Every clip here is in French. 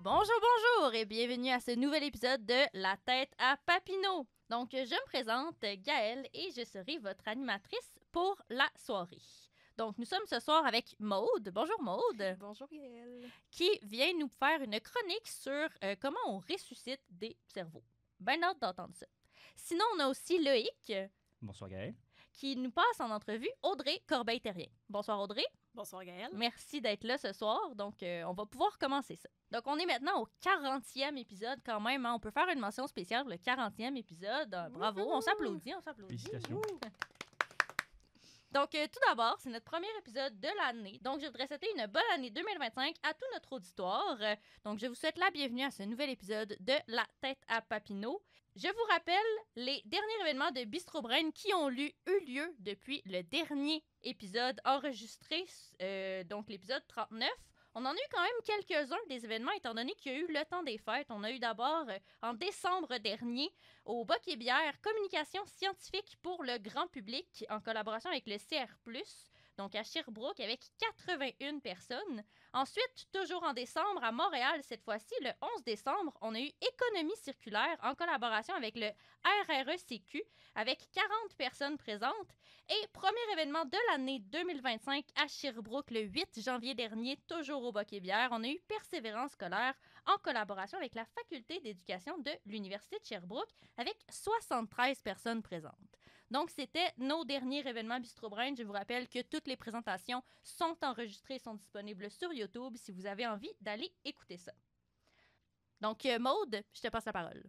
Bonjour, bonjour et bienvenue à ce nouvel épisode de La tête à Papineau. Donc, je me présente Gaëlle et je serai votre animatrice pour la soirée. Donc, nous sommes ce soir avec Maude. Bonjour Maude. Bonjour Gaëlle. Qui vient nous faire une chronique sur comment on ressuscite des cerveaux. Ben hâte d'entendre ça. Sinon, on a aussi Loïc. Bonsoir Gaëlle. Qui nous passe en entrevue Audrey Corbeil-Terrien. Bonsoir Audrey. Bonsoir Gaëlle. Merci d'être là ce soir. Donc, on va pouvoir commencer ça. Donc, on est maintenant au 40e épisode quand même. Hein? On peut faire une mention spéciale pour le 40e épisode. Bravo, on s'applaudit, on s'applaudit. Félicitations. Donc, tout d'abord, c'est notre premier épisode de l'année. Donc, je voudrais souhaiter une bonne année 2025 à tout notre auditoire. Donc, je vous souhaite la bienvenue à ce nouvel épisode de La tête à Papineau. Je vous rappelle les derniers événements de Bistro Brain qui ont eu lieu depuis le dernier épisode enregistré, donc l'épisode 39. On en a eu quand même quelques-uns des événements, étant donné qu'il y a eu le temps des fêtes. On a eu d'abord, en décembre dernier, au Boc et Bière, communication scientifique pour le grand public, en collaboration avec le CR+, donc à Sherbrooke, avec 81 personnes. Ensuite, toujours en décembre, à Montréal, cette fois-ci, le 11 décembre, on a eu économie circulaire en collaboration avec le RRECQ, avec 40 personnes présentes. Et premier événement de l'année 2025 à Sherbrooke, le 8 janvier dernier, toujours au Boc et Bière, on a eu persévérance scolaire en collaboration avec la faculté d'éducation de l'Université de Sherbrooke, avec 73 personnes présentes. Donc, c'était nos derniers événements Bistro Brain. Je vous rappelle que toutes les présentations sont enregistrées et sont disponibles sur YouTube si vous avez envie d'aller écouter ça. Donc, Maude, je te passe la parole.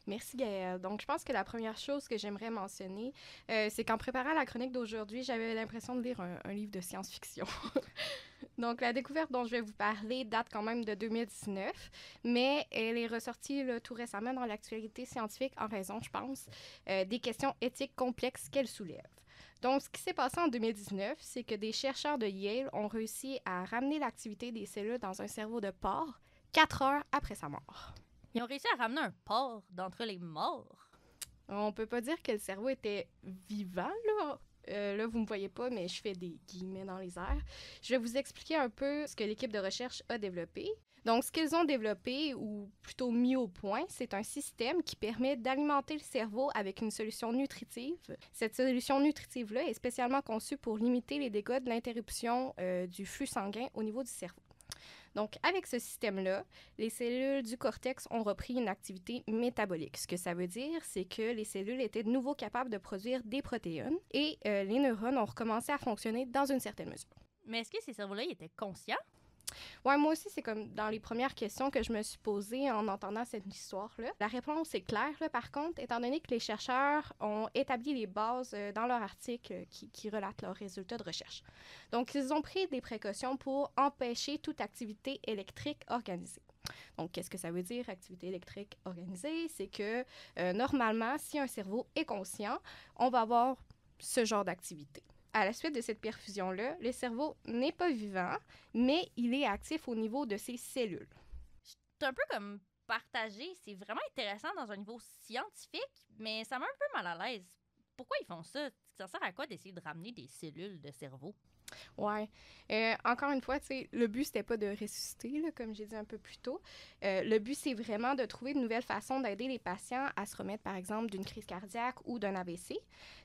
Merci Gaëlle. Donc, je pense que la première chose que j'aimerais mentionner, c'est qu'en préparant la chronique d'aujourd'hui, j'avais l'impression de lire un livre de science-fiction. Donc, la découverte dont je vais vous parler date quand même de 2019, mais elle est ressortie là, tout récemment dans l'actualité scientifique en raison, je pense, des questions éthiques complexes qu'elle soulève. Donc, ce qui s'est passé en 2019, c'est que des chercheurs de Yale ont réussi à ramener l'activité des cellules dans un cerveau de porc 4 heures après sa mort. Ils ont réussi à ramener un porc d'entre les morts. On peut pas dire que le cerveau était vivant, là. Là, vous me voyez pas, mais je fais des guillemets dans les airs. Je vais vous expliquer un peu ce que l'équipe de recherche a développé. Donc, ce qu'ils ont développé, ou plutôt mis au point, c'est un système qui permet d'alimenter le cerveau avec une solution nutritive. Cette solution nutritive-là est spécialement conçue pour limiter les dégâts de l'interruption du flux sanguin au niveau du cerveau. Donc, avec ce système-là, les cellules du cortex ont repris une activité métabolique. Ce que ça veut dire, c'est que les cellules étaient de nouveau capables de produire des protéines et les neurones ont recommencé à fonctionner dans une certaine mesure. Mais est-ce que ces cerveaux-là ils étaient conscients? Ouais, moi aussi, c'est comme dans les premières questions que je me suis posées en entendant cette histoire-là. La réponse est claire, là, par contre, étant donné que les chercheurs ont établi les bases dans leur article qui relate leurs résultats de recherche. Donc, ils ont pris des précautions pour empêcher toute activité électrique organisée. Donc, qu'est-ce que ça veut dire, activité électrique organisée? C'est que, normalement, si un cerveau est conscient, on va avoir ce genre d'activité. À la suite de cette perfusion-là, le cerveau n'est pas vivant, mais il est actif au niveau de ses cellules. C'est un peu comme partagé. C'est vraiment intéressant dans un niveau scientifique, mais ça m'a un peu mal à l'aise. Pourquoi ils font ça? Ça sert à quoi d'essayer de ramener des cellules de cerveau? Ouais. Encore une fois, tu sais, le but, c'était pas de ressusciter, là, comme j'ai dit un peu plus tôt. Le but, c'est vraiment de trouver de nouvelles façons d'aider les patients à se remettre, par exemple, d'une crise cardiaque ou d'un AVC.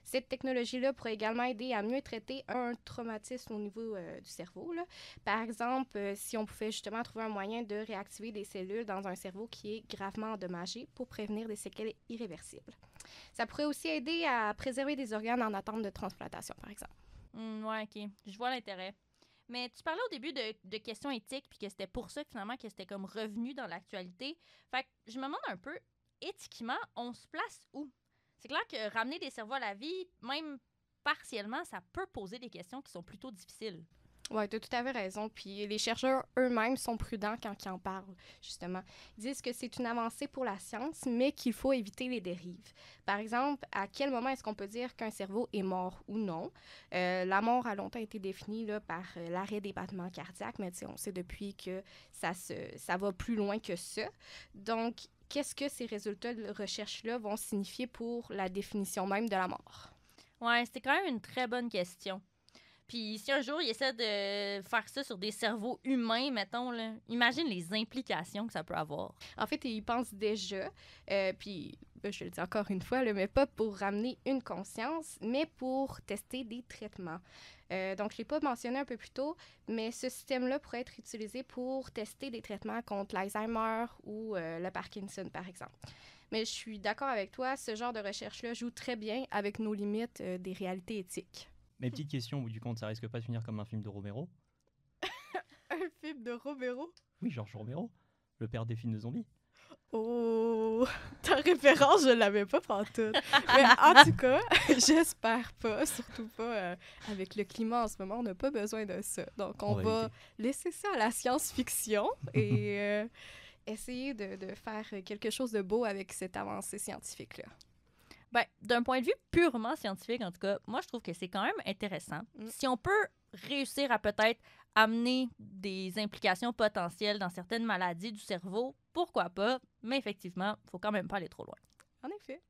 Cette technologie-là pourrait également aider à mieux traiter un traumatisme au niveau du cerveau, là. Par exemple, si on pouvait justement trouver un moyen de réactiver des cellules dans un cerveau qui est gravement endommagé pour prévenir des séquelles irréversibles. Ça pourrait aussi aider à préserver des organes en attente de transplantation, par exemple. Ouais, OK. Je vois l'intérêt. Mais tu parlais au début de questions éthiques, puis que c'était pour ça, finalement, que c'était comme revenu dans l'actualité. Fait que je me demande un peu, éthiquement, on se place où? C'est clair que ramener des cerveaux à la vie, même partiellement, ça peut poser des questions qui sont plutôt difficiles. Oui, tu as tout à fait raison. Puis les chercheurs eux-mêmes sont prudents quand ils en parlent, justement. Ils disent que c'est une avancée pour la science, mais qu'il faut éviter les dérives. Par exemple, à quel moment est-ce qu'on peut dire qu'un cerveau est mort ou non? La mort a longtemps été définie là, par l'arrêt des battements cardiaques, mais on sait depuis que ça va plus loin que ça. Donc, qu'est-ce que ces résultats de recherche-là vont signifier pour la définition même de la mort? Ouais, c'est quand même une très bonne question. Puis si un jour, ils essaient de faire ça sur des cerveaux humains, mettons, là, imagine les implications que ça peut avoir. En fait, ils pensent déjà, puis je le dis encore une fois, là, mais pas pour ramener une conscience, mais pour tester des traitements. Donc, je ne l'ai pas mentionné un peu plus tôt, mais ce système-là pourrait être utilisé pour tester des traitements contre l'Alzheimer ou le Parkinson, par exemple. Mais je suis d'accord avec toi, ce genre de recherche-là joue très bien avec nos limites des réalités éthiques. Mais petite question, au bout du compte, ça risque pas de finir comme un film de Romero? Un film de Romero? Oui, Georges Romero, le père des films de zombies. Oh, ta référence, je l'avais pas pantoute. Mais en tout cas, j'espère pas, surtout pas avec le climat en ce moment, on n'a pas besoin de ça. Donc, on va laisser ça à la science-fiction et essayer de faire quelque chose de beau avec cette avancée scientifique-là. Ben, d'un point de vue purement scientifique, en tout cas, moi, je trouve que c'est quand même intéressant. Si on peut réussir à peut-être amener des implications potentielles dans certaines maladies du cerveau, pourquoi pas? Mais effectivement, il faut quand même pas aller trop loin. En effet.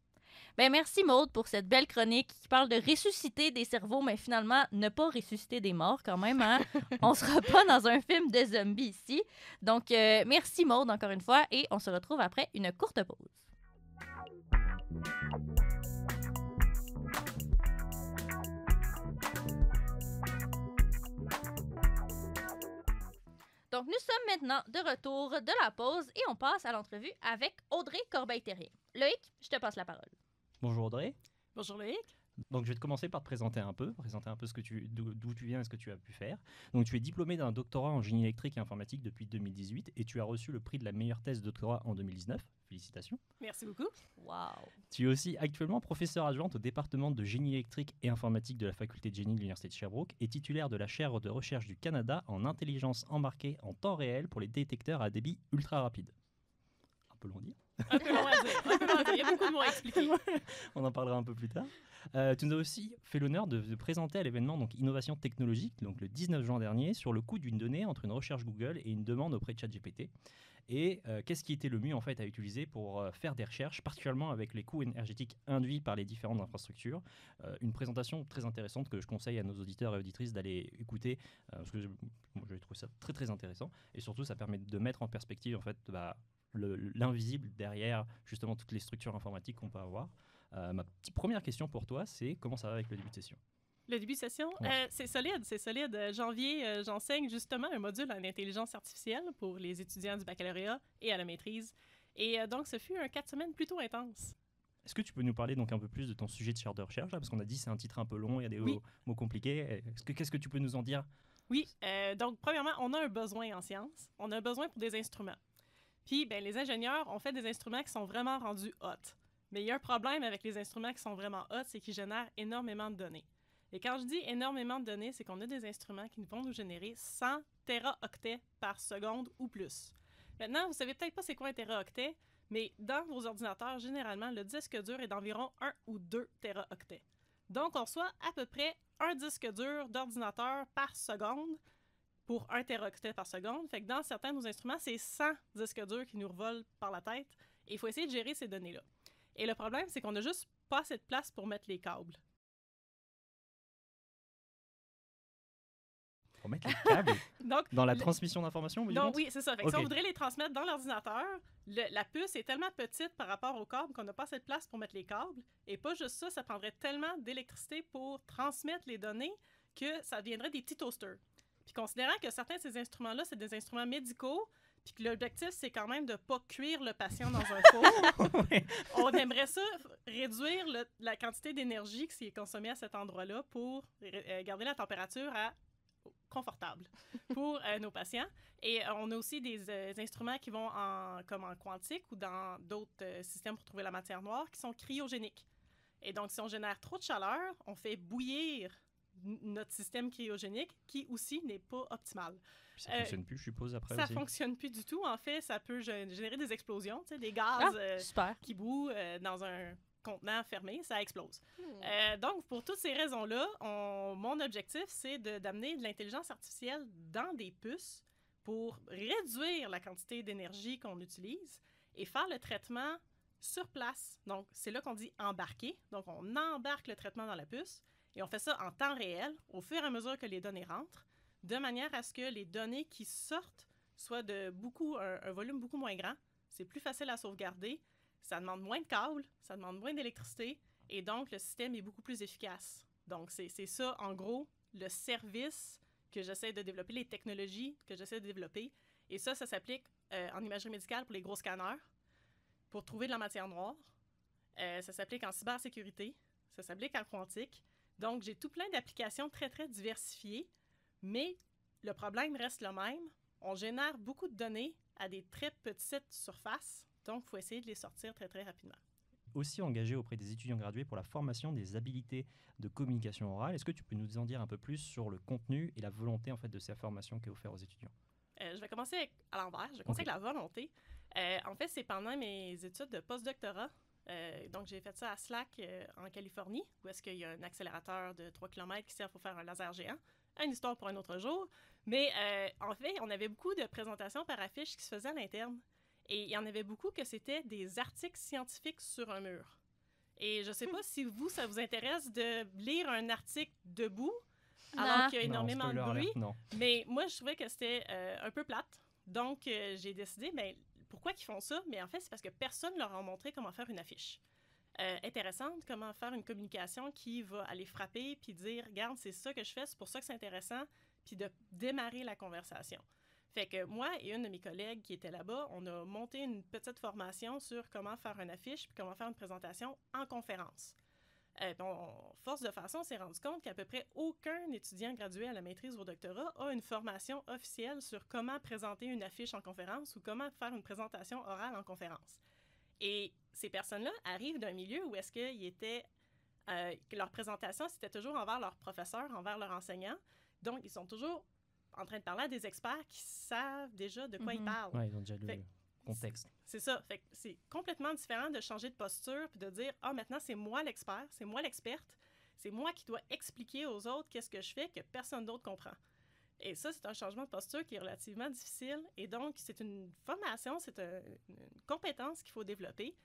Ben, merci Maude pour cette belle chronique qui parle de ressusciter des cerveaux, mais finalement, ne pas ressusciter des morts quand même. Hein? On sera pas dans un film de zombies ici. Donc, merci Maude encore une fois et on se retrouve après une courte pause. Donc, nous sommes maintenant de retour de la pause et on passe à l'entrevue avec Audrey Corbeil-Terrien. Loïc, je te passe la parole. Bonjour Audrey. Bonjour Loïc. Donc je vais te commencer par te présenter un peu d'où tu viens et ce que tu as pu faire. Donc tu es diplômé d'un doctorat en génie électrique et informatique depuis 2018 et tu as reçu le prix de la meilleure thèse de doctorat en 2019. Félicitations. Merci beaucoup. Wow. Tu es aussi actuellement professeure adjointe au département de génie électrique et informatique de la faculté de génie de l'Université de Sherbrooke et titulaire de la chaire de recherche du Canada en intelligence embarquée en temps réel pour les détecteurs à débit ultra rapide. Un peu long à dire. Un peu long à dire. Il y a beaucoup de mots à expliquer. On en parlera un peu plus tard. Tu nous as aussi fait l'honneur de présenter à l'événement donc Innovation Technologique, donc le 19 juin dernier, sur le coût d'une donnée entre une recherche Google et une demande auprès de ChatGPT. Et qu'est-ce qui était le mieux en fait à utiliser pour faire des recherches, particulièrement avec les coûts énergétiques induits par les différentes infrastructures. Une présentation très intéressante que je conseille à nos auditeurs et auditrices d'aller écouter, parce que j'ai trouvé ça très très intéressant. Et surtout, ça permet de mettre en perspective en fait, l'invisible derrière justement toutes les structures informatiques qu'on peut avoir. Ma petite première question pour toi, c'est comment ça va avec le début de session? Le début de session, Ouais. c'est solide. Janvier, j'enseigne justement un module en intelligence artificielle pour les étudiants du baccalauréat et à la maîtrise. Et donc, ce fut un 4 semaines plutôt intense. Est-ce que tu peux nous parler donc un peu plus de ton sujet de chaire de recherche là, parce qu'on a dit c'est un titre un peu long, il y a des mots compliqués. Qu'est-ce que tu peux nous en dire? Oui, donc premièrement, on a un besoin en sciences. On a un besoin pour des instruments. Puis, les ingénieurs ont fait des instruments qui sont vraiment rendus hot. Mais il y a un problème avec les instruments qui sont vraiment hot, c'est qu'ils génèrent énormément de données. Et quand je dis énormément de données, c'est qu'on a des instruments qui vont nous générer 100 téraoctets par seconde ou plus. Maintenant, vous ne savez peut-être pas c'est quoi un téraoctet, mais dans vos ordinateurs, généralement, le disque dur est d'environ 1 ou 2 téraoctets. Donc, on reçoit à peu près un disque dur d'ordinateur par seconde pour 1 téraoctet par seconde. Fait que dans certains de nos instruments, c'est 100 disques durs qui nous revolent par la tête. Et il faut essayer de gérer ces données-là. Et le problème, c'est qu'on n'a juste pas assez de place pour mettre les câbles. Pour mettre les câbles Donc, dans la transmission d'informations? Non, oui, c'est ça. Fait que Okay. si on voudrait les transmettre dans l'ordinateur, la puce est tellement petite par rapport au câble qu'on n'a pas assez de place pour mettre les câbles. Et pas juste ça, ça prendrait tellement d'électricité pour transmettre les données que ça deviendrait des petits toasters. Puis considérant que certains de ces instruments-là, c'est des instruments médicaux, puis que l'objectif, c'est quand même de ne pas cuire le patient dans un four, Ouais. on aimerait ça réduire la quantité d'énergie qui est consommée à cet endroit-là pour garder la température confortable pour nos patients. Et on a aussi des instruments qui vont comme en quantique ou dans d'autres systèmes pour trouver la matière noire qui sont cryogéniques. Et donc, si on génère trop de chaleur, on fait bouillir notre système cryogénique qui aussi n'est pas optimal. Puis ça fonctionne plus, je suppose, après Ça aussi. fonctionne plus du tout. En fait, ça peut générer des explosions, tu sais, des gaz Super. qui bouent dans un contenant fermé, ça explose. Donc, pour toutes ces raisons-là, mon objectif, c'est d'amener de l'intelligence artificielle dans des puces pour réduire la quantité d'énergie qu'on utilise et faire le traitement sur place. Donc, c'est là qu'on dit embarquer. Donc, on embarque le traitement dans la puce et on fait ça en temps réel, au fur et à mesure que les données rentrent, de manière à ce que les données qui sortent soient de un volume beaucoup moins grand. C'est plus facile à sauvegarder. Ça demande moins de câbles, ça demande moins d'électricité, et donc le système est beaucoup plus efficace. Donc, c'est ça, en gros, le service que j'essaie de développer, les technologies que j'essaie de développer. Et ça s'applique en imagerie médicale pour les gros scanners, pour trouver de la matière noire. Ça s'applique en cybersécurité, ça s'applique en quantique. Donc, j'ai tout plein d'applications très, très diversifiées, mais le problème reste le même. On génère beaucoup de données à des très petites surfaces. Donc, il faut essayer de les sortir très, très rapidement. Aussi engagé auprès des étudiants gradués pour la formation des habiletés de communication orale. Est-ce que tu peux nous en dire un peu plus sur le contenu et la volonté en fait, de cette formation qui est offerte aux étudiants? Je vais commencer à l'envers. Je vais commencer avec la volonté. En fait, c'est pendant mes études de postdoctorat. Donc, j'ai fait ça à SLAC en Californie, où est-ce qu'il y a un accélérateur de 3 km qui sert pour faire un laser géant. Une histoire pour un autre jour. Mais en fait, on avait beaucoup de présentations par affiche qui se faisaient à l'interne. Et il y en avait beaucoup que c'était des articles scientifiques sur un mur. Et je ne sais pas si vous, ça vous intéresse de lire un article debout, alors qu'il y a énormément de bruit. Mais moi, je trouvais que c'était un peu plate. Donc, j'ai décidé, pourquoi ils font ça? Mais en fait, c'est parce que personne ne leur a montré comment faire une affiche intéressante, comment faire une communication qui va aller frapper puis dire, regarde, c'est ça que je fais, c'est pour ça que c'est intéressant, puis de démarrer la conversation. Fait que moi et une de mes collègues qui était là-bas, on a monté une petite formation sur comment faire une affiche puis comment faire une présentation en conférence. Force de façon, on s'est rendu compte qu'à peu près aucun étudiant gradué à la maîtrise ou au doctorat a une formation officielle sur comment présenter une affiche en conférence ou comment faire une présentation orale en conférence. Et ces personnes-là arrivent d'un milieu où est-ce qu'ils étaient... que leur présentation, c'était toujours envers leur professeur, envers leur enseignant. Donc, ils sont toujours en train de parler à des experts qui savent déjà de quoi ils parlent. Oui, ils ont déjà le contexte. C'est ça. Fait que c'est complètement différent de changer de posture puis de dire « Ah, maintenant, c'est moi l'expert, c'est moi l'experte, c'est moi qui dois expliquer aux autres qu'est-ce que je fais que personne d'autre comprend. » Et ça, c'est un changement de posture qui est relativement difficile. Et donc, c'est une formation, c'est une compétence qu'il faut développer.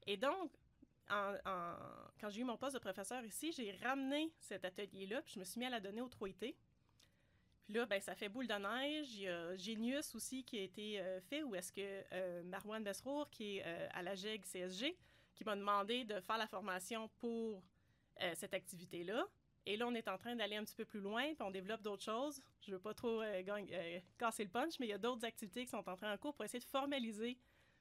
Et donc, quand j'ai eu mon poste de professeur ici, j'ai ramené cet atelier-là puis je me suis mis à la donner au 3IT. Puis là, ça fait boule de neige. Il y a Genius aussi qui a été fait, où est-ce que Marwan Besrour, qui est à la GEG CSG, qui m'a demandé de faire la formation pour cette activité-là. Et là, on est en train d'aller un petit peu plus loin, puis on développe d'autres choses. Je ne veux pas trop casser le punch, mais il y a d'autres activités qui sont en train en cours pour essayer de formaliser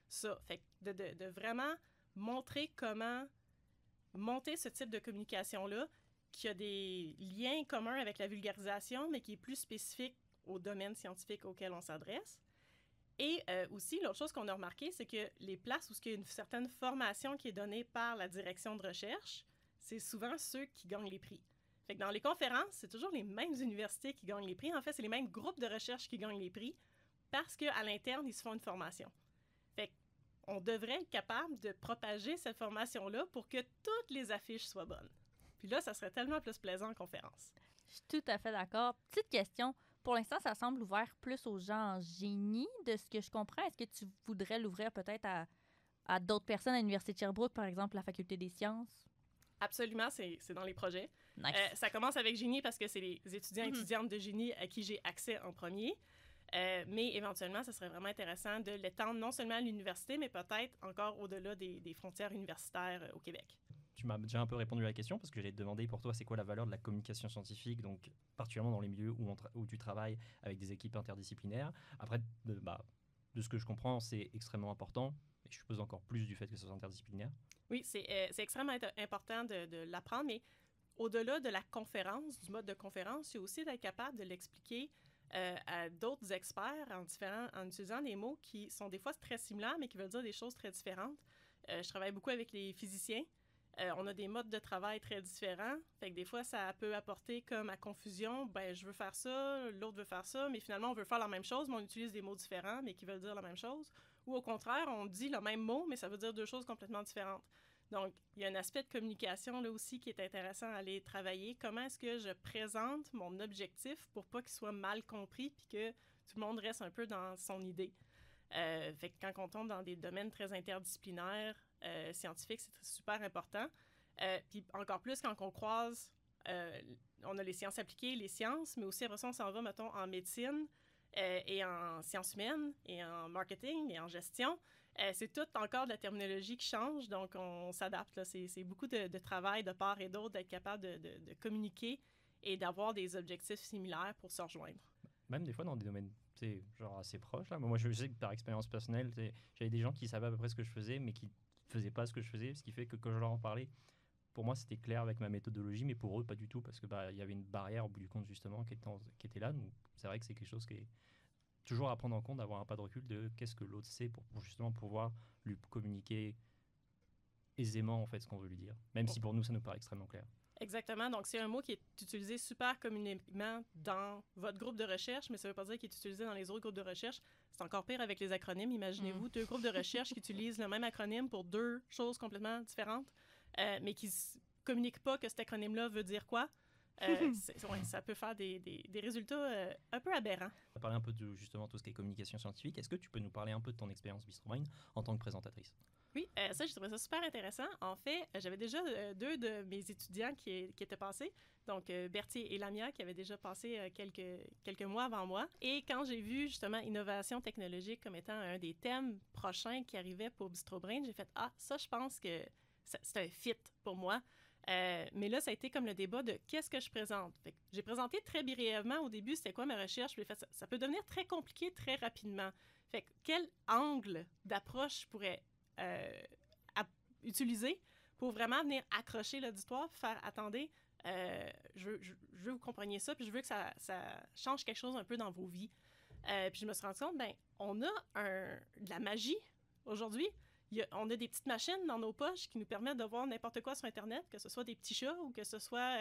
ça. Fait que de vraiment montrer comment monter ce type de communication-là, qui a des liens communs avec la vulgarisation, mais qui est plus spécifique au domaine scientifique auquel on s'adresse. Et aussi, l'autre chose qu'on a remarqué, c'est que les places où il y a une certaine formation qui est donnée par la direction de recherche, c'est souvent ceux qui gagnent les prix. Fait que dans les conférences, c'est toujours les mêmes universités qui gagnent les prix. En fait, c'est les mêmes groupes de recherche qui gagnent les prix parce qu'à l'interne, ils se font une formation. Fait qu'on devrait être capable de propager cette formation-là pour que toutes les affiches soient bonnes. Puis là, ça serait tellement plus plaisant en conférence. Je suis tout à fait d'accord. Petite question. Pour l'instant, ça semble ouvert plus aux gens en génie, de ce que je comprends. Est-ce que tu voudrais l'ouvrir peut-être à d'autres personnes à l'Université de Sherbrooke, par exemple, la Faculté des sciences? Absolument, c'est dans les projets. Nice. Ça commence avec génie parce que c'est les étudiants et étudiantes de génie à qui j'ai accès en premier. Mais éventuellement, ça serait vraiment intéressant de l'étendre non seulement à l'université, mais peut-être encore au-delà des frontières universitaires au Québec. Tu m'as déjà un peu répondu à la question parce que j'allais te demander pour toi c'est quoi la valeur de la communication scientifique, donc particulièrement dans les milieux où tu travailles avec des équipes interdisciplinaires. Après, de ce que je comprends, c'est extrêmement important, et je suppose encore plus du fait que ce soit interdisciplinaire. Oui, c'est extrêmement important de l'apprendre, mais au-delà de la conférence, du mode de conférence, c'est aussi d'être capable de l'expliquer à d'autres experts en utilisant des mots qui sont des fois très similaires, mais qui veulent dire des choses très différentes. Je travaille beaucoup avec les physiciens On a des modes de travail très différents. Fait que des fois, ça peut apporter comme à confusion. Ben, je veux faire ça, l'autre veut faire ça, mais finalement, on veut faire la même chose, mais on utilise des mots différents, mais qui veulent dire la même chose. Ou au contraire, on dit le même mot, mais ça veut dire deux choses complètement différentes. Donc, il y a un aspect de communication là aussi qui est intéressant à aller travailler. Comment est-ce que je présente mon objectif pour pas qu'il soit mal compris puis que tout le monde reste un peu dans son idée. Fait que quand on tombe dans des domaines très interdisciplinaires, scientifiques, c'est super important. Puis encore plus quand on croise, on a les sciences appliquées, les sciences, mais aussi après ça, on s'en va, mettons, en médecine et en sciences humaines et en marketing et en gestion. C'est tout encore de la terminologie qui change, donc on s'adapte. Là. C'est beaucoup de travail de part et d'autre d'être capable de communiquer et d'avoir des objectifs similaires pour se rejoindre. Même des fois dans des domaines genre assez proches. Là. Moi, je sais que par expérience personnelle, j'avais des gens qui savaient à peu près ce que je faisais, mais qui ne faisaient pas ce que je faisais, ce qui fait que quand je leur en parlais, pour moi, c'était clair avec ma méthodologie, mais pour eux, pas du tout, parce que y avait une barrière au bout du compte, justement, qui était là. Donc, c'est vrai que c'est quelque chose qui est toujours à prendre en compte, d'avoir un pas de recul de qu'est-ce que l'autre sait pour justement pouvoir lui communiquer aisément, en fait, ce qu'on veut lui dire. Même si pour nous, ça nous paraît extrêmement clair. Exactement. Donc, c'est un mot qui est utilisé super communément dans votre groupe de recherche, mais ça ne veut pas dire qu'il est utilisé dans les autres groupes de recherche. C'est encore pire avec les acronymes. Imaginez-vous deux groupes de recherche qui utilisent le même acronyme pour deux choses complètement différentes, mais qui ne communiquent pas que cet acronyme-là veut dire quoi. Ça peut faire des résultats un peu aberrants. On va parler un peu de justement tout ce qui est communication scientifique. Est-ce que tu peux nous parler un peu de ton expérience Bistrobrain en tant que présentatrice? Oui, ça, j'ai trouvé ça super intéressant. En fait, j'avais déjà deux de mes étudiants qui étaient passés, donc Berthier et Lamia, qui avaient déjà passé quelques mois avant moi. Et quand j'ai vu justement innovation technologique comme étant un des thèmes prochains qui arrivait pour Bistrobrain, j'ai fait « Ah, ça, je pense que c'est un fit pour moi ». Mais là, ça a été comme le débat de qu'est-ce que je présente. Fait que j'ai présenté très brièvement au début c'était quoi ma recherche, puis ça peut devenir très compliqué très rapidement. Fait que quel angle d'approche je pourrais utiliser pour vraiment venir accrocher l'auditoire et faire « Attendez, je veux que vous compreniez ça, puis je veux que ça change quelque chose un peu dans vos vies. » Puis je me suis rendu compte, on a de la magie aujourd'hui. On a des petites machines dans nos poches qui nous permettent de voir n'importe quoi sur Internet, que ce soit des petits chats ou que ce soit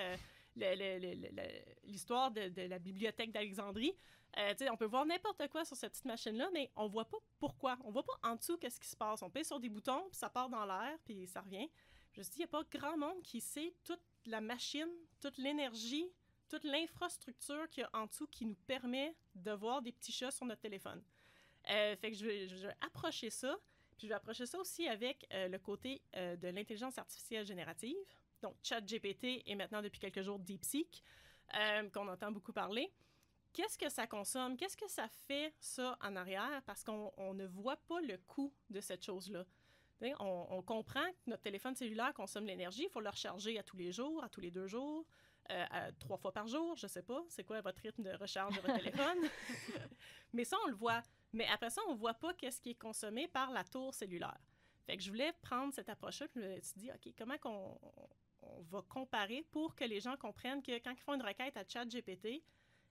l'histoire de la bibliothèque d'Alexandrie. On peut voir n'importe quoi sur cette petite machine-là, mais on voit pas pourquoi. On voit pas en dessous qu'est-ce qui se passe. On pèse sur des boutons, puis ça part dans l'air, puis ça revient. Je me suis dit, il n'y a pas grand monde qui sait toute la machine, toute l'énergie, toute l'infrastructure qu'il y a en dessous qui nous permet de voir des petits chats sur notre téléphone. Fait que je vais approcher ça. Puis je vais approcher ça aussi avec le côté de l'intelligence artificielle générative. Donc, ChatGPT et maintenant, depuis quelques jours, DeepSeek, qu'on entend beaucoup parler. Qu'est-ce que ça consomme? Qu'est-ce que ça fait, ça, en arrière? Parce qu'on ne voit pas le coût de cette chose-là. On comprend que notre téléphone cellulaire consomme l'énergie. Il faut le recharger à tous les jours, à tous les 2 jours, 3 fois par jour. Je ne sais pas. C'est quoi votre rythme de recharge de votre téléphone? Mais ça, on le voit. Mais après ça, on ne voit pas qu'est-ce qui est consommé par la tour cellulaire. Fait que je voulais prendre cette approche-là, puis je me suis dit, OK, comment on va comparer pour que les gens comprennent que quand ils font une requête à ChatGPT,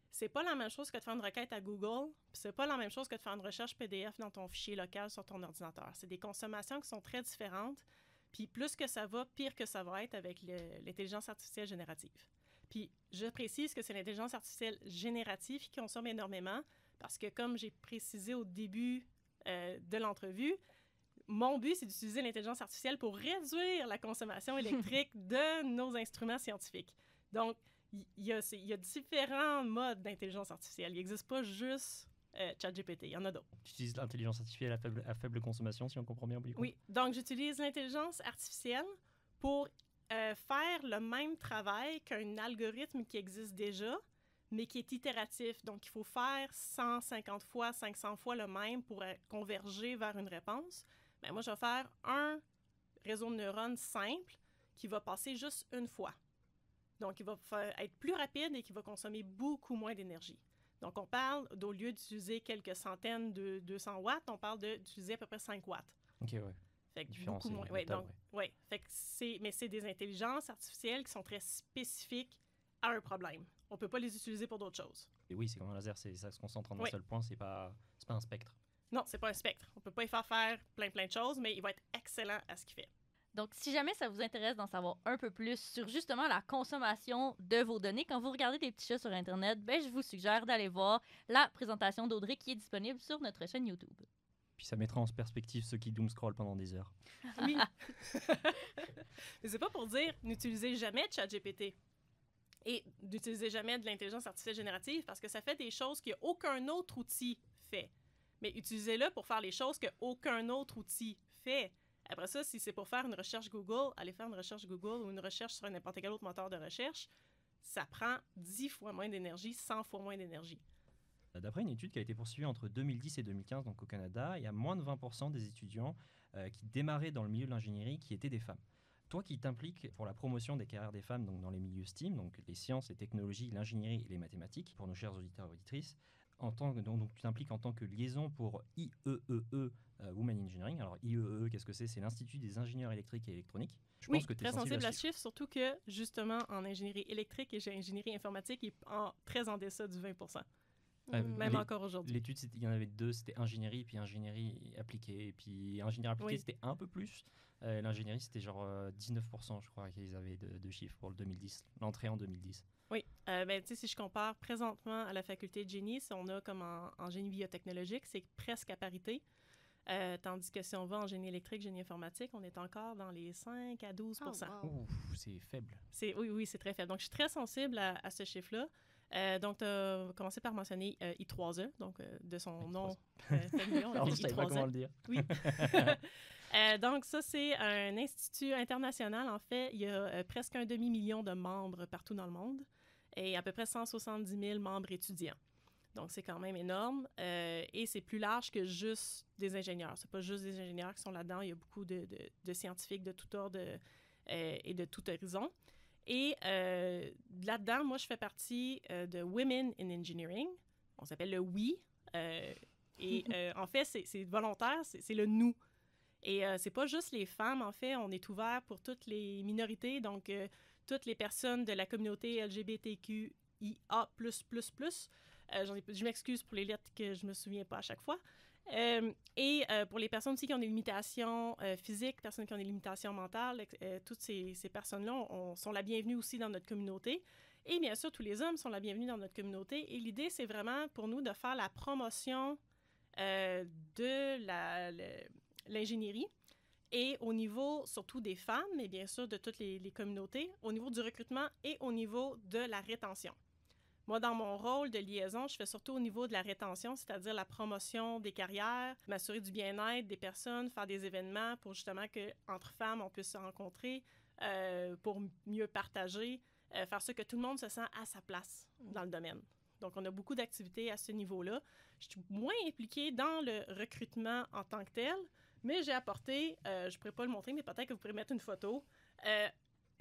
c'est pas la même chose que de faire une requête à Google, puis c'est pas la même chose que de faire une recherche PDF dans ton fichier local sur ton ordinateur. C'est des consommations qui sont très différentes, puis plus que ça va, pire que ça va être avec l'intelligence artificielle générative. Puis je précise que c'est l'intelligence artificielle générative qui consomme énormément, parce que comme j'ai précisé au début de l'entrevue, mon but, c'est d'utiliser l'intelligence artificielle pour réduire la consommation électrique de nos instruments scientifiques. Donc, il y a différents modes d'intelligence artificielle. Il n'existe pas juste ChatGPT, il y en a d'autres. Tu utilises l'intelligence artificielle à faible consommation, si on comprend bien. Oui, donc j'utilise l'intelligence artificielle pour faire le même travail qu'un algorithme qui existe déjà, mais qui est itératif. Donc, il faut faire 150 fois, 500 fois le même pour converger vers une réponse. Bien, moi, je vais faire un réseau de neurones simple qui va passer juste une fois. Donc, il va être plus rapide et qui va consommer beaucoup moins d'énergie. Donc, on parle, au lieu d'utiliser quelques centaines de 200 watts, on parle d'utiliser à peu près 5 watts. OK, ouais. Fait que beaucoup moins. Ouais, donc, ouais. Fait que mais c'est des intelligences artificielles qui sont très spécifiques à un problème. On ne peut pas les utiliser pour d'autres choses. Et oui, c'est comme un laser, ça se concentre en un seul point, c'est pas un spectre. Non, c'est pas un spectre. On peut pas y faire plein de choses, mais il va être excellent à ce qu'il fait. Donc, si jamais ça vous intéresse d'en savoir un peu plus sur justement la consommation de vos données, quand vous regardez des petits chats sur Internet, ben, je vous suggère d'aller voir la présentation d'Audrey qui est disponible sur notre chaîne YouTube. Puis ça mettra en perspective ceux qui doomscroll pendant des heures. Oui. Mais c'est pas pour dire n'utilisez jamais ChatGPT et n'utilisez jamais de l'intelligence artificielle générative parce que ça fait des choses qu'aucun autre outil fait. Mais utilisez-le pour faire les choses qu'aucun autre outil fait. Après ça, si c'est pour faire une recherche Google, allez faire une recherche Google ou une recherche sur n'importe quel autre moteur de recherche, ça prend 10 fois moins d'énergie, 100 fois moins d'énergie. D'après une étude qui a été poursuivie entre 2010 et 2015 donc au Canada, il y a moins de 20% des étudiants qui démarraient dans le milieu de l'ingénierie qui étaient des femmes. Toi qui t'impliques pour la promotion des carrières des femmes donc dans les milieux STEAM, donc les sciences, les technologies, l'ingénierie et les mathématiques, pour nos chers auditeurs et auditrices, donc tu t'impliques en tant que liaison pour IEEE Women Engineering. Alors IEEE, qu'est-ce que c'est? C'est l'Institut des ingénieurs électriques et électroniques. Je Oui, pense que tu es très sensible à ce chiffre. chiffre, surtout que justement en ingénierie électrique et ingénierie informatique, il est très en deçà du 20%. Même encore aujourd'hui. L'étude, il y en avait deux, c'était ingénierie, puis ingénierie appliquée. Et puis ingénierie appliquée, Oui. c'était un peu plus. L'ingénierie, c'était genre 19%, je crois, qu'ils avaient de chiffres pour le 2010, l'entrée en 2010. Oui, ben, tu sais, si je compare présentement à la faculté de génie, si on a comme en génie biotechnologique, c'est presque à parité. Tandis que si on va en génie électrique, génie informatique, on est encore dans les 5 à 12%. Oh, wow. Ouh, c'est faible. Oui, c'est très faible. Donc, je suis très sensible à ce chiffre-là. Donc, tu as commencé par mentionner I3E, donc de son nom familier, on Alors, l'appelle je savais pas comment I3E. le dire. Oui. Donc, ça, c'est un institut international. En fait, il y a presque 1 demi-million de membres partout dans le monde et à peu près 170 000 membres étudiants. Donc, c'est quand même énorme et c'est plus large que juste des ingénieurs. C'est pas juste des ingénieurs qui sont là-dedans. Il y a beaucoup de scientifiques de tout ordre et de tout horizon. Et là-dedans, moi, je fais partie de Women in Engineering. On s'appelle le WE. En fait, c'est volontaire, c'est le nous. Et c'est pas juste les femmes, en fait. On est ouvert pour toutes les minorités, donc toutes les personnes de la communauté LGBTQIA++. Je m'excuse pour les lettres que je me souviens pas à chaque fois. Pour les personnes aussi qui ont des limitations physiques, personnes qui ont des limitations mentales, toutes ces personnes-là sont la bienvenue aussi dans notre communauté. Et bien sûr, tous les hommes sont la bienvenue dans notre communauté. Et l'idée, c'est vraiment pour nous de faire la promotion de l'ingénierie et au niveau surtout des femmes, mais bien sûr de toutes les communautés, au niveau du recrutement et au niveau de la rétention. Moi, dans mon rôle de liaison, je fais surtout au niveau de la rétention, c'est-à-dire la promotion des carrières, m'assurer du bien-être des personnes, faire des événements pour justement qu'entre femmes, on puisse se rencontrer, pour mieux partager, faire ça que tout le monde se sent à sa place dans le domaine. Donc, on a beaucoup d'activités à ce niveau-là. Je suis moins impliquée dans le recrutement en tant que tel, mais j'ai apporté, je ne pourrais pas le montrer, mais peut-être que vous pourrez mettre une photo.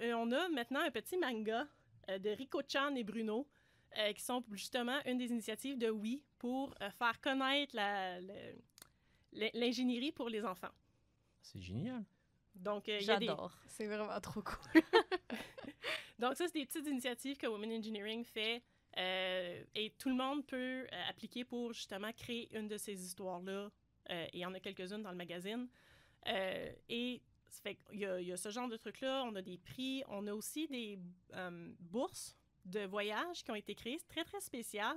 On a maintenant un petit manga de Rico-chan et Bruno, qui sont justement une des initiatives de WE pour faire connaître l'ingénierie pour les enfants. C'est génial. Donc, J'adore. C'est vraiment trop cool. Donc, ça, c'est des petites initiatives que Women Engineering fait et tout le monde peut appliquer pour justement créer une de ces histoires-là. Et il y en a quelques-unes dans le magazine. Et ça fait qu'il y a ce genre de trucs-là. On a des prix. On a aussi des bourses de voyage qui ont été créées. C'est très, très spécial.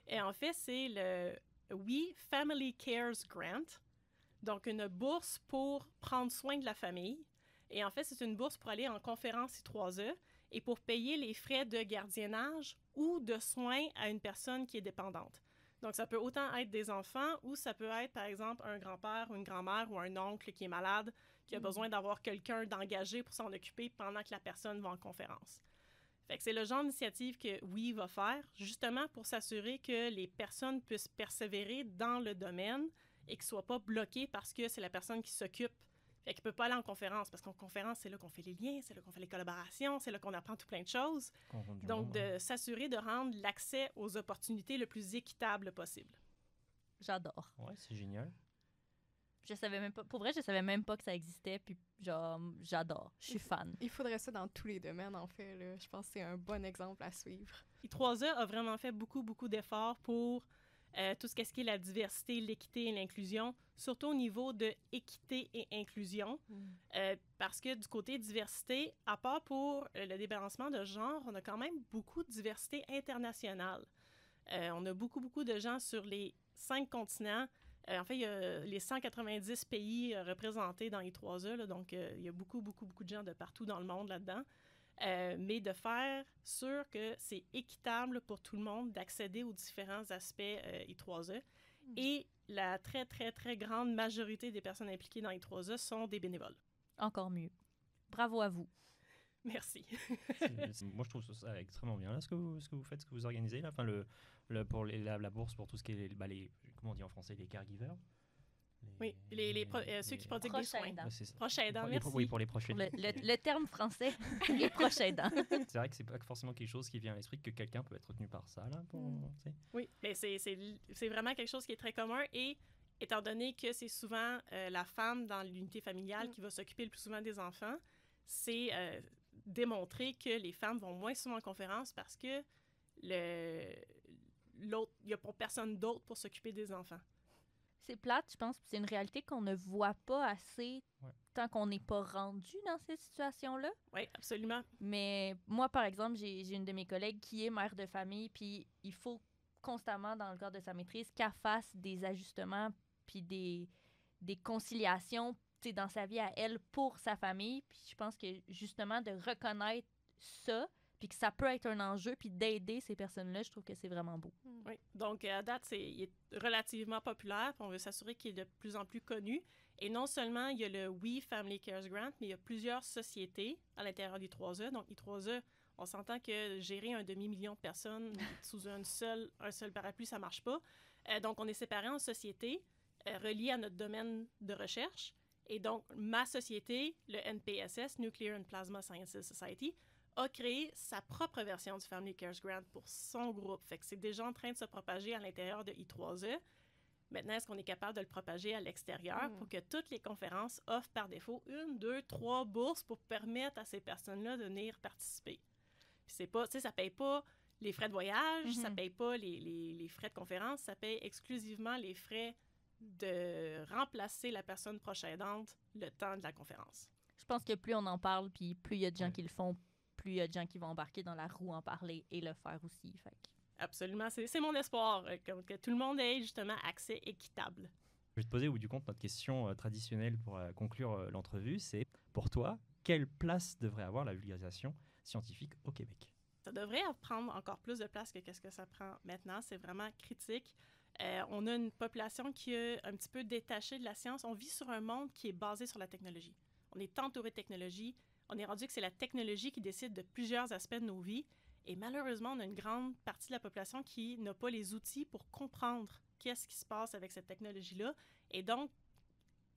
Et en fait, c'est le WE Family Cares Grant. Donc, une bourse pour prendre soin de la famille. Et en fait, c'est une bourse pour aller en conférence I3E et pour payer les frais de gardiennage ou de soins à une personne qui est dépendante. Donc, ça peut autant être des enfants ou ça peut être, par exemple, un grand-père ou une grand-mère ou un oncle qui est malade, qui a besoin d'avoir quelqu'un d'engagé pour s'en occuper pendant que la personne va en conférence. Fait que c'est le genre d'initiative que WE va faire, justement pour s'assurer que les personnes puissent persévérer dans le domaine et qu'ils ne soient pas bloqués parce que c'est la personne qui s'occupe. Fait qu'il ne peut pas aller en conférence, parce qu'en conférence, c'est là qu'on fait les liens, c'est là qu'on fait les collaborations, c'est là qu'on apprend tout plein de choses. Donc, de s'assurer de rendre l'accès aux opportunités le plus équitable possible. J'adore. Ouais, c'est génial. Je savais même pas, pour vrai, je savais même pas que ça existait, puis genre, j'adore. Je suis fan. Il faudrait ça dans tous les domaines, en fait. Là. Je pense que c'est un bon exemple à suivre. I3E a vraiment fait beaucoup, beaucoup d'efforts pour tout ce qui est la diversité, l'équité et l'inclusion, surtout au niveau de équité et inclusion. Parce que du côté diversité, à part pour le débalancement de genre, on a quand même beaucoup de diversité internationale. On a beaucoup de gens sur les 5 continents. En fait, il y a les 190 pays représentés dans I3E, là, donc il y a beaucoup de gens de partout dans le monde là-dedans. Mais de faire sûr que c'est équitable pour tout le monde d'accéder aux différents aspects I3E. Et la très grande majorité des personnes impliquées dans I3E sont des bénévoles. Encore mieux. Bravo à vous. Merci. Moi, je trouve ça extrêmement bien, là, ce que vous faites, ce que vous organisez, là. Enfin, pour la bourse, pour tout ce qui est comment on dit en français, les caregivers. Oui, ceux qui prodiguent des soins. Proches aidants, merci. Oui, pour les proches aidants. Le terme français est proche aidant. C'est vrai que c'est pas forcément quelque chose qui vient à l'esprit que quelqu'un peut être retenu par ça, là. Oui, mais c'est vraiment quelque chose qui est très commun et étant donné que c'est souvent la femme dans l'unité familiale qui va s'occuper le plus souvent des enfants, c'est démontré que les femmes vont moins souvent en conférence parce que il n'y a pas personne d'autre pour s'occuper des enfants. C'est plate, je pense, puis c'est une réalité qu'on ne voit pas assez tant qu'on n'est pas rendu dans cette situation-là. Oui, absolument. Mais moi, par exemple, j'ai une de mes collègues qui est mère de famille, puis il faut constamment, dans le cadre de sa maîtrise, qu'elle fasse des ajustements puis des conciliations dans sa vie à elle pour sa famille. Puis je pense que, justement, de reconnaître ça, puis que ça peut être un enjeu, puis d'aider ces personnes-là, je trouve que c'est vraiment beau. Oui, donc à date, il est relativement populaire, puis on veut s'assurer qu'il est de plus en plus connu. Et non seulement il y a le We Family Cares Grant, mais il y a plusieurs sociétés à l'intérieur d'I3E. Donc I3E, on s'entend que gérer 1 demi-million de personnes sous un seul parapluie, ça marche pas. Donc on est séparés en sociétés reliées à notre domaine de recherche. Et donc ma société, le NPSS, Nuclear and Plasma Sciences Society, a créé sa propre version du Family Cares Grant pour son groupe. Fait que c'est déjà en train de se propager à l'intérieur de I3E. Maintenant, est-ce qu'on est capable de le propager à l'extérieur pour que toutes les conférences offrent par défaut 1, 2, 3 bourses pour permettre à ces personnes-là de venir participer? Puis c'est pas, tu sais, ça paye pas les frais de voyage, ça paye pas les frais de conférence, ça paye exclusivement les frais de remplacer la personne proche aidante le temps de la conférence. Je pense que plus on en parle, puis plus il y a de gens qui le font, plus il y a de gens qui vont embarquer dans la roue en parler et le faire aussi. Fait que... Absolument, c'est mon espoir, que tout le monde ait justement accès équitable. Je vais te poser au bout du compte notre question traditionnelle pour conclure l'entrevue, c'est pour toi, quelle place devrait avoir la vulgarisation scientifique au Québec? Ça devrait prendre encore plus de place que qu'est-ce que ça prend maintenant. C'est vraiment critique. On a une population qui est un petit peu détachée de la science. On vit sur un monde qui est basé sur la technologie. On est entouré de technologie. On est rendu que c'est la technologie qui décide de plusieurs aspects de nos vies. Et malheureusement, on a une grande partie de la population qui n'a pas les outils pour comprendre qu'est-ce qui se passe avec cette technologie-là. Et donc,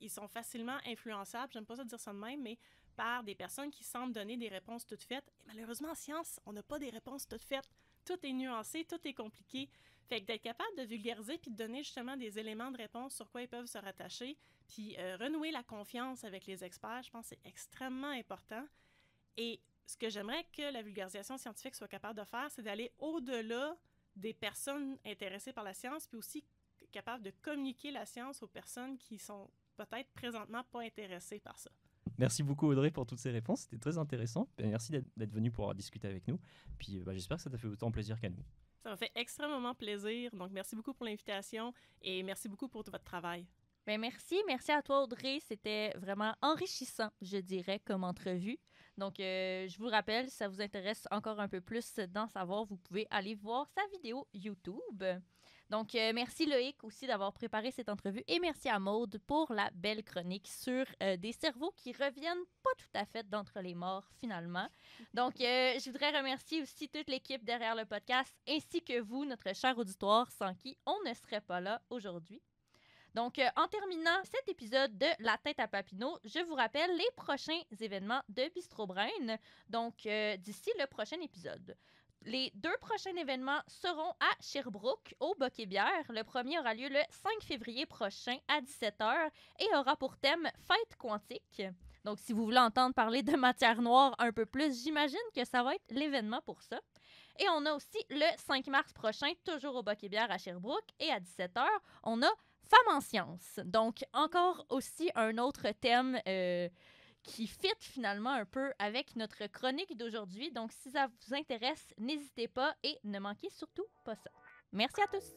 ils sont facilement influençables, j'aime pas ça dire ça de même, mais par des personnes qui semblent donner des réponses toutes faites. Et malheureusement, en science, on n'a pas des réponses toutes faites. Tout est nuancé, tout est compliqué. Fait que d'être capable de vulgariser puis de donner justement des éléments de réponse sur quoi ils peuvent se rattacher, puis renouer la confiance avec les experts, je pense que c'est extrêmement important. Et ce que j'aimerais que la vulgarisation scientifique soit capable de faire, c'est d'aller au-delà des personnes intéressées par la science, puis aussi capable de communiquer la science aux personnes qui sont peut-être présentement pas intéressées par ça. Merci beaucoup Audrey pour toutes ces réponses, c'était très intéressant. Merci d'être venue pour discuter avec nous. Puis j'espère que ça t'a fait autant plaisir qu'à nous. Ça m'a fait extrêmement plaisir, donc merci beaucoup pour l'invitation et merci beaucoup pour tout votre travail. Bien, merci à toi Audrey, c'était vraiment enrichissant, je dirais, comme entrevue. Donc, je vous rappelle, si ça vous intéresse encore un peu plus d'en savoir, vous pouvez aller voir sa vidéo YouTube. Donc, merci Loïc aussi d'avoir préparé cette entrevue et merci à Maude pour la belle chronique sur des cerveaux qui reviennent pas tout à fait d'entre les morts finalement. Donc, je voudrais remercier aussi toute l'équipe derrière le podcast ainsi que vous, notre cher auditoire, sans qui on ne serait pas là aujourd'hui. Donc, en terminant cet épisode de La tête à Papineau, je vous rappelle les prochains événements de Bistro Brain. Donc, d'ici le prochain épisode. Les 2 prochains événements seront à Sherbrooke, au Boc et Bière. Le premier aura lieu le 5 février prochain à 17h et aura pour thème Fête quantique. Donc, si vous voulez entendre parler de matière noire un peu plus, j'imagine que ça va être l'événement pour ça. Et on a aussi le 5 mars prochain, toujours au Bac et Bière à Sherbrooke, et à 17h, on a Femmes en sciences. Donc, encore aussi un autre thème qui fit finalement un peu avec notre chronique d'aujourd'hui. Donc, si ça vous intéresse, n'hésitez pas et ne manquez surtout pas ça. Merci à tous!